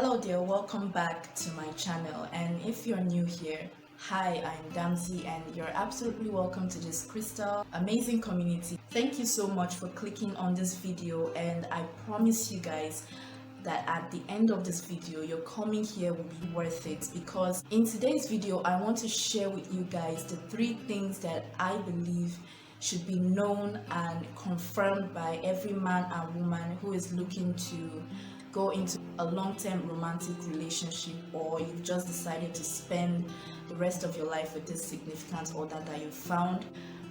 Hello there, welcome back to my channel, and if you're new here, hi, I'm Damsey and you're absolutely welcome to this crystal amazing community. Thank you so much for clicking on this video, and I promise you guys that at the end of this video your coming here will be worth it, because in today's video I want to share with you guys the 3 things that I believe should be known and confirmed by every man and woman who is looking to go into a long-term romantic relationship, or you've just decided to spend the rest of your life with this significant other that you found,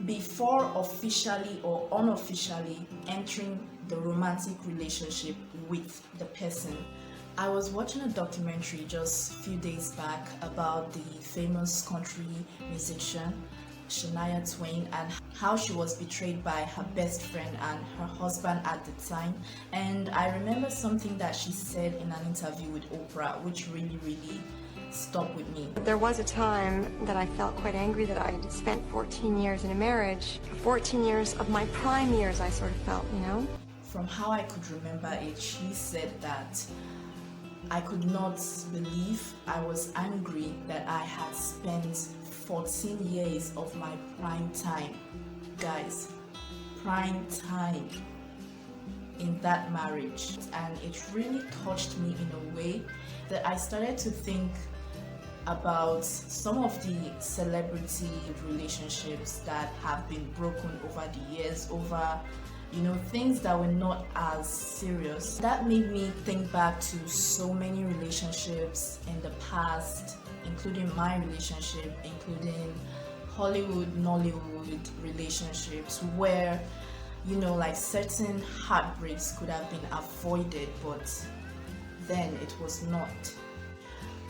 before officially or unofficially entering the romantic relationship with the person. I was watching a documentary just a few days back about the famous country musician Shania Twain and how she was betrayed by her best friend and her husband at the time. And I remember something that she said in an interview with Oprah, which really stuck with me. There was a time that I felt quite angry that I had spent 14 years in a marriage. 14 years of my prime years, I sort of felt, you know? From how I could remember it, she said that I could not believe, I was angry that I had spent 14 years of my prime time, guys, prime time, in that marriage. And it really touched me in a way that I started to think about some of the celebrity relationships that have been broken over the years, over things that were not as serious. That made me think back to so many relationships in the past, including my relationship, including Hollywood, Nollywood relationships, where like certain heartbreaks could have been avoided, but then it was not.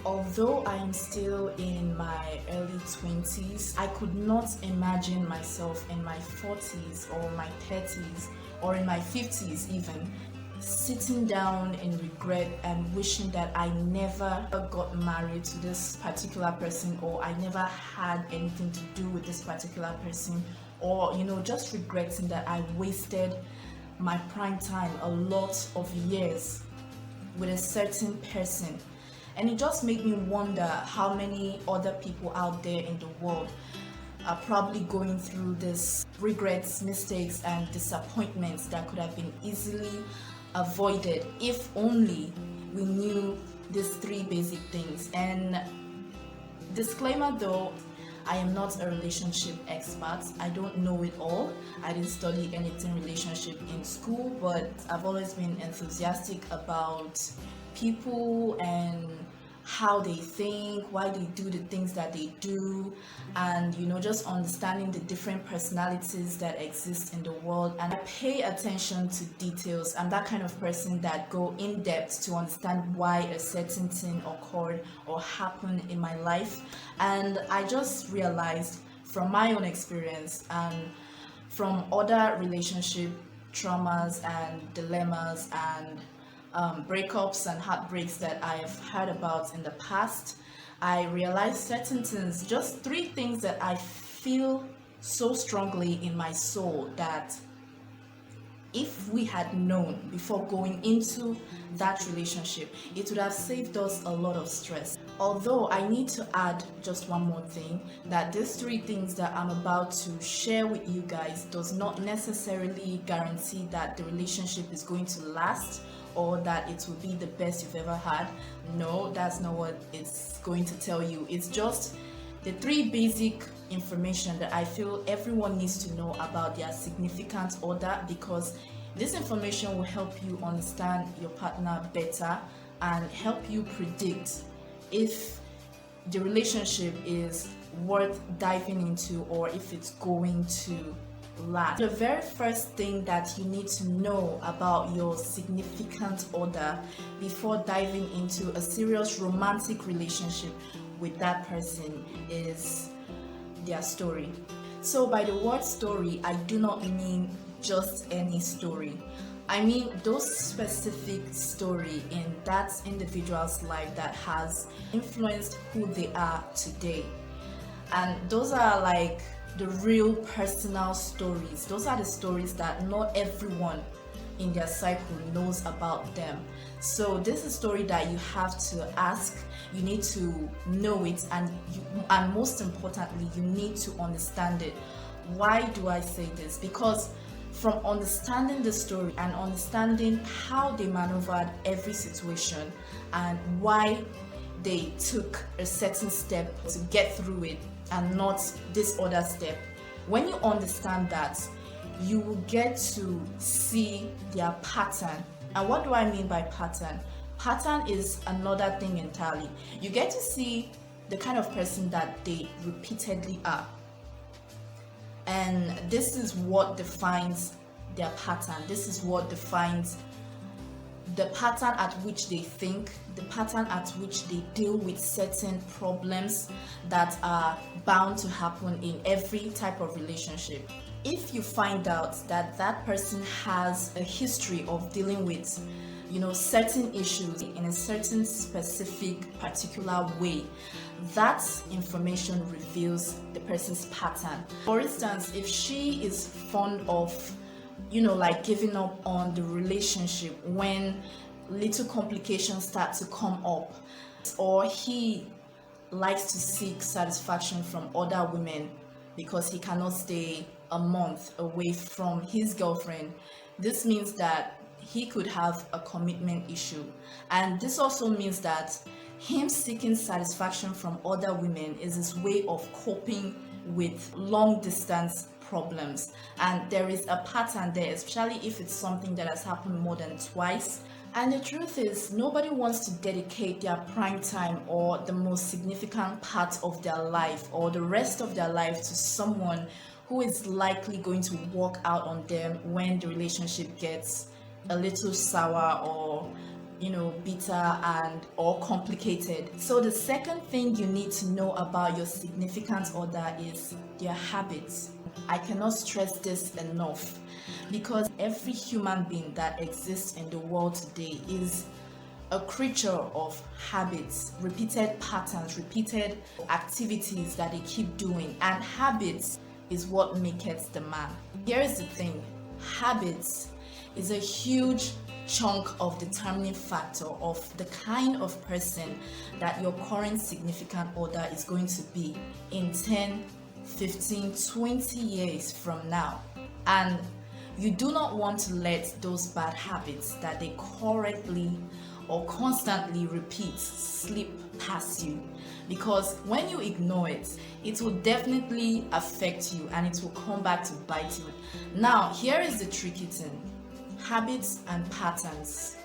Although I am still in my early 20s, I could not imagine myself in my 40s or my 30s or in my 50s even sitting down in regret and wishing that I never got married to this particular person, or I never had anything to do with this particular person, or just regretting that I wasted my prime time, a lot of years, with a certain person. And it just made me wonder how many other people out there in the world are probably going through this regrets, mistakes and disappointments that could have been easily avoided if only we knew these 3 basic things. And disclaimer though, I am not a relationship expert. I don't know it all. I didn't study anything relationship in school, but I've always been enthusiastic about people and how they think, why they do the things that they do, and just understanding the different personalities that exist in the world. And I pay attention to details. I'm that kind of person that go in depth to understand why a certain thing occurred or happened in my life. And I just realized from my own experience and from other relationship traumas and dilemmas and breakups and heartbreaks that I've heard about in the past, I realized certain things, just 3 things that I feel so strongly in my soul that if we had known before going into that relationship, it would have saved us a lot of stress. Although I need to add just one more thing, that these 3 things that I'm about to share with you guys does not necessarily guarantee that the relationship is going to last or that it will be the best you've ever had. No, that's not what it's going to tell you. It's just the 3 basic information that I feel everyone needs to know about their significant other, because this information will help you understand your partner better and help you predict if the relationship is worth diving into or if it's going to last. The very first thing that you need to know about your significant other before diving into a serious romantic relationship with that person is their story. So by the word story, I do not mean just any story. I mean those specific story in that individual's life that has influenced who they are today. And those are like the real personal stories. Those are the stories that not everyone in their cycle knows about them. So this is a story that you have to ask, you need to know it, and most importantly, you need to understand it. Why do I say this? Because from understanding the story and understanding how they maneuvered every situation and why they took a certain step to get through it and not this other step, when you understand that, you will get to see their pattern. And what do I mean by pattern? Pattern is another thing entirely. You get to see the kind of person that they repeatedly are. And this is what defines their pattern. This is what defines the pattern at which they think, the pattern at which they deal with certain problems that are bound to happen in every type of relationship. If you find out that that person has a history of dealing with, certain issues in a certain specific particular way, that information reveals the person's pattern. For instance, if she is fond of giving up on the relationship when little complications start to come up, or he likes to seek satisfaction from other women because he cannot stay a month away from his girlfriend, this means that he could have a commitment issue. And this also means that him seeking satisfaction from other women is his way of coping with long distance problems. And there is a pattern there, especially if it's something that has happened more than twice. And the truth is, nobody wants to dedicate their prime time or the most significant part of their life or the rest of their life to someone who is likely going to walk out on them when the relationship gets a little sour or bitter and or complicated. So the second thing you need to know about your significant other is their habits. I cannot stress this enough, because every human being that exists in the world today is a creature of habits, repeated patterns, repeated activities that they keep doing, and habits is what makes the man. Here is the thing, habits is a huge chunk of determining factor of the kind of person that your current significant other is going to be in 10, 15, 20 years from now. And you do not want to let those bad habits that they currently or constantly repeat slip past you, because when you ignore it, it will definitely affect you and it will come back to bite you. Now, here is the tricky thing. Habits and patterns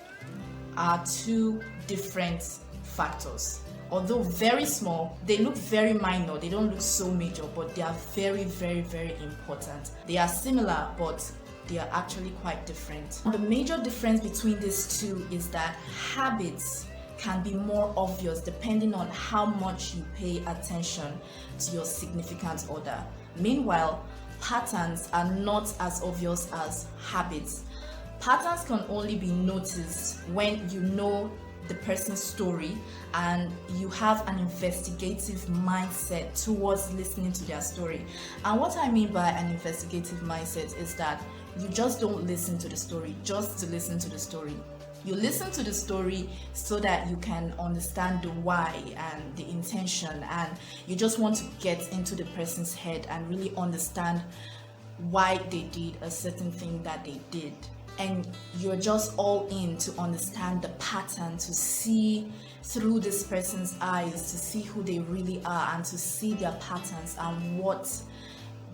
are two different factors. Although very small, they look very minor, they don't look so major, but they are very, very, very important. They are similar, but they are actually quite different. The major difference between these two is that habits can be more obvious depending on how much you pay attention to your significant other. Meanwhile, patterns are not as obvious as habits. Patterns can only be noticed when you know the person's story and you have an investigative mindset towards listening to their story. And what I mean by an investigative mindset is that you just don't listen to the story just to listen to the story. You listen to the story so that you can understand the why and the intention, and you just want to get into the person's head and really understand why they did a certain thing that they did. And you're just all in to understand the pattern, to see through this person's eyes, to see who they really are, and to see their patterns and what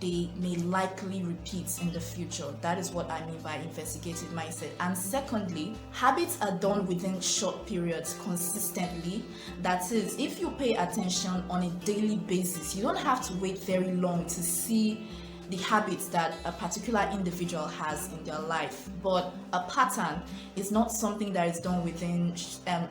they may likely repeat in the future. That is what I mean by investigative mindset. And secondly, habits are done within short periods consistently. That is, if you pay attention on a daily basis, you don't have to wait very long to see the habits that a particular individual has in their life. But a pattern is not something that is done within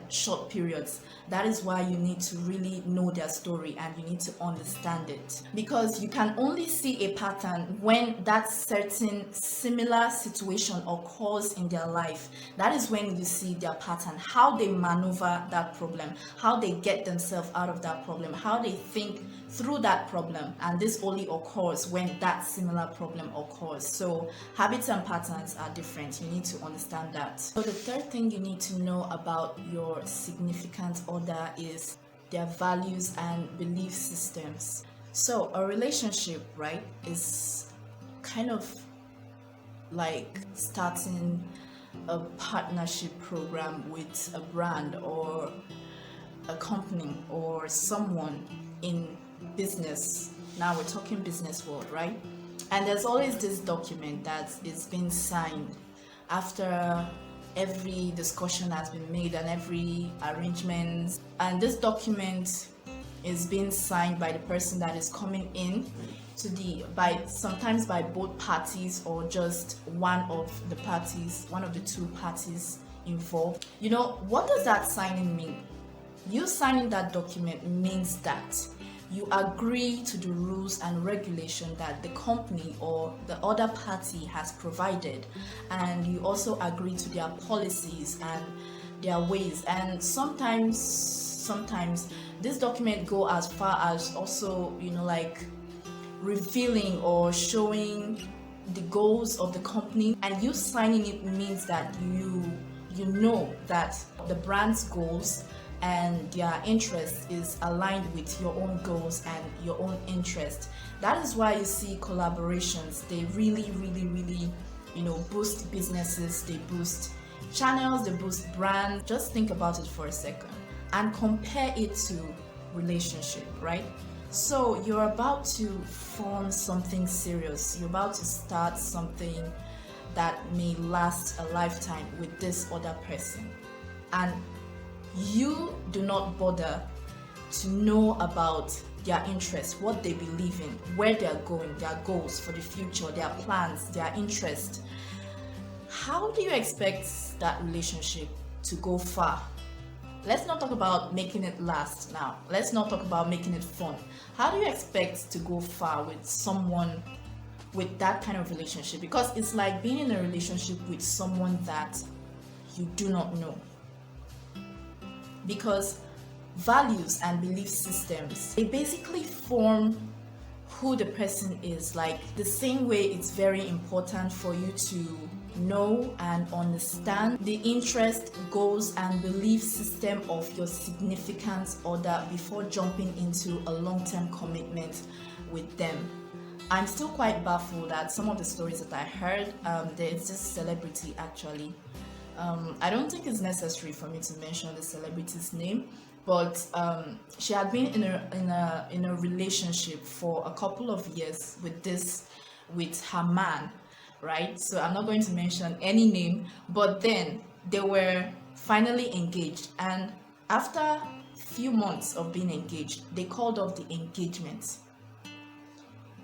short periods. That is why you need to really know their story and you need to understand it, because you can only see a pattern when that certain similar situation occurs in their life. That is when you see their pattern, how they maneuver that problem, how they get themselves out of that problem, how they think through that problem. And this only occurs when that that similar problem occurs. So habits and patterns are different. You need to understand that. So the third thing you need to know about your significant other is their values and belief systems. So a relationship, right, is kind of like starting a partnership program with a brand or a company or someone in business. Now we're talking business world, right? And there's always this document that is being signed after every discussion has been made and every arrangement, and this document is being signed by the person that is coming in to sometimes by both parties or just one of the two parties involved. You know, what does that signing mean? You signing that document means that you agree to the rules and regulation that the company or the other party has provided, and you also agree to their policies and their ways. And sometimes this document go as far as also, you know, like revealing or showing the goals of the company. And you signing it means that you know that the brand's goals and their interest is aligned with your own goals and your own interest. That is why you see collaborations, they really, you know, boost businesses, they boost channels, they boost brands. Just think about it for a second and compare it to relationship, right? So you're about to form something serious, you're about to start something that may last a lifetime with this other person, and you do not bother to know about their interests, what they believe in, where they are going, their goals for the future, their plans, their interest. How do you expect that relationship to go far? Let's not talk about making it last now. Let's not talk about making it fun. How do you expect to go far with someone with that kind of relationship? Because it's like being in a relationship with someone that you do not know. Because values and belief systems, they basically form who the person is. Like the same way it's very important for you to know and understand the interest, goals and belief system of your significant other before jumping into a long-term commitment with them. I'm still quite baffled at some of the stories that I heard. There's this celebrity actually. I don't think it's necessary for me to mention the celebrity's name, but she had been in a relationship for a couple of years with her man, right? So I'm not going to mention any name, but then they were finally engaged, and after a few months of being engaged, they called off the engagement.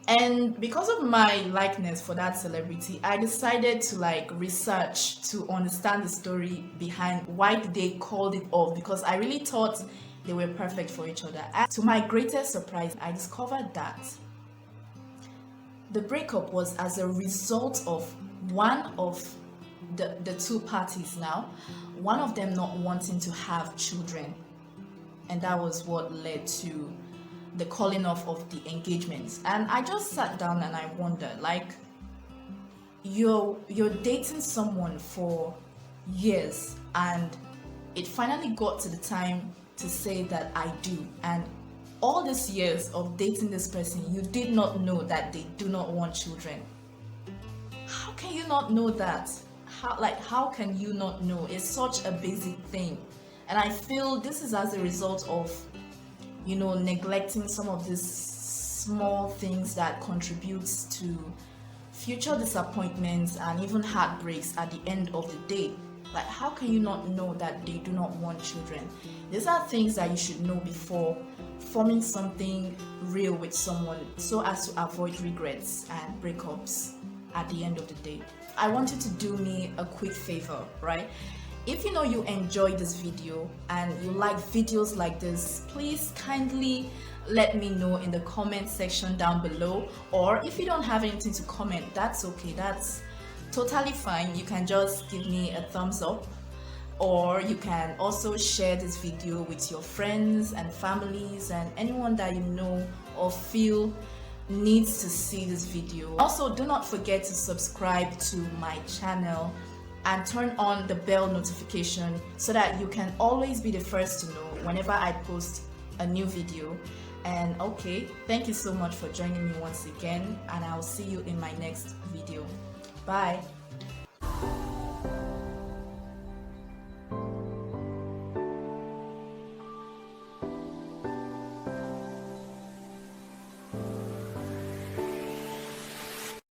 And because of my likeness for that celebrity, I decided to like research to understand the story behind why they called it off, because I really thought they were perfect for each other. And to my greatest surprise, I discovered that the breakup was as a result of one of the two parties now, one of them not wanting to have children. And that was what led to the calling off of the engagements. And I just sat down and I wondered, like, you're dating someone for years and it finally got to the time to say that I do, and all these years of dating this person, you did not know that they do not want children. How can you not know that? How can you not know? It's such a basic thing. And I feel this is as a result of, you know, neglecting some of these small things that contributes to future disappointments and even heartbreaks at the end of the day. Like, how can you not know that they do not want children? These are things that you should know before forming something real with someone, so as to avoid regrets and breakups at the end of the day. I want you to do me a quick favor, right? If you know you enjoyed this video and you like videos like this, please kindly let me know in the comment section down below. Or if you don't have anything to comment, that's okay, that's totally fine. You can just give me a thumbs up, or you can also share this video with your friends and families and anyone that you know or feel needs to see this video. Also, do not forget to subscribe to my channel and turn on the bell notification so that you can always be the first to know whenever I post a new video. And okay, thank you so much for joining me once again, and I'll see you in my next video. Bye.